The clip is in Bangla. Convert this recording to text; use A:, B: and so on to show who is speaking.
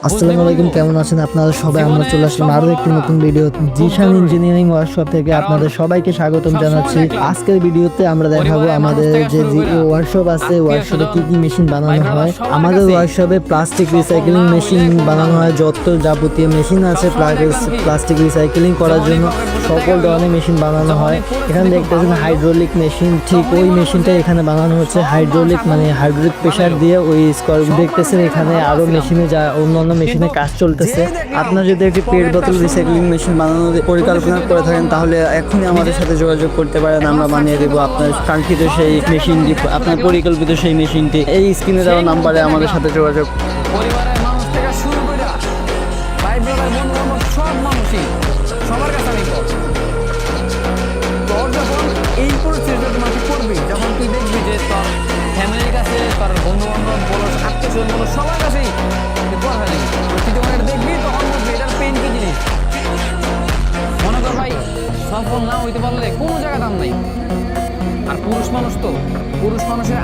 A: আসসালামু আলাইকুম, কেমন আছেন আপনারা সবাই? আমরা চলে আসলাম আরো একটি নতুন ভিডিও জিশান ইঞ্জিনিয়ারিং ওয়ার্কশপ থেকে আপনাদের সবাইকে স্বাগতম জানাচ্ছি। আজকের ভিডিওতে আমরা দেখাবো আমাদের যে ওয়ার্কশপ আছে, ওয়ার্কশপে কি কি মেশিন বানানো হয়। আমাদের ওয়ার্কশপে প্লাস্টিক রিসাইক্লিং মেশিন বানানো হয়, যত যাবতীয় মেশিন আছে প্লাস্টিক রিসাইক্লিং করার জন্য সকল ধরনের মেশিন বানানো হয়। এখানে দেখতেছেন হাইড্রোলিক মেশিন, ঠিক ওই মেশিনটা এখানে বানানো হচ্ছে। হাইড্রোলিক মানে হাইড্রোলিক প্রেসার দিয়ে ওই দেখতেছেন এখানে আরো মেশিনে যা অন্যান্য মেশিনে কাজ চলতেছে। আপনার যদি একটি পেট বোতল রিসাইক্লিং মেশিন বানানোর পরিকল্পনা করে থাকেন তাহলে এখনই আমাদের সাথে যোগাযোগ করতে পারেন, আমরা বানিয়ে দেবো আপনার কাঙ্ক্ষিত সেই মেশিনটি, আপনার পরিকল্পিত সেই মেশিনটি। এই স্ক্রিনে দেওয়া নাম্বারে আমাদের সাথে যোগাযোগ।
B: পরিবারের মানুষ থেকে শুরু করে ভাই ব্রাদার বন্ধু বান্ধব সব মানুষই সবার কাছে আমি বল। তোর যখন এই পরিস্থিতিটা তোমাকে করবি, যখন তুই দেখবি যে তোর ফ্যামিলির কাছে, তোর বন্ধু বান্ধব বলো, আত্মীয় বলো, সবার কাছেই পড়া হয়ে যাবে, তুই যখন এটা দেখবি তখন বুঝবি এটার পেন কি জিনিস। মনে কর ভাই, সফল না হইতে পারলে কোনো জায়গায় দাম নাই। আর পুরুষ মানুষ তো পুরুষ মানুষের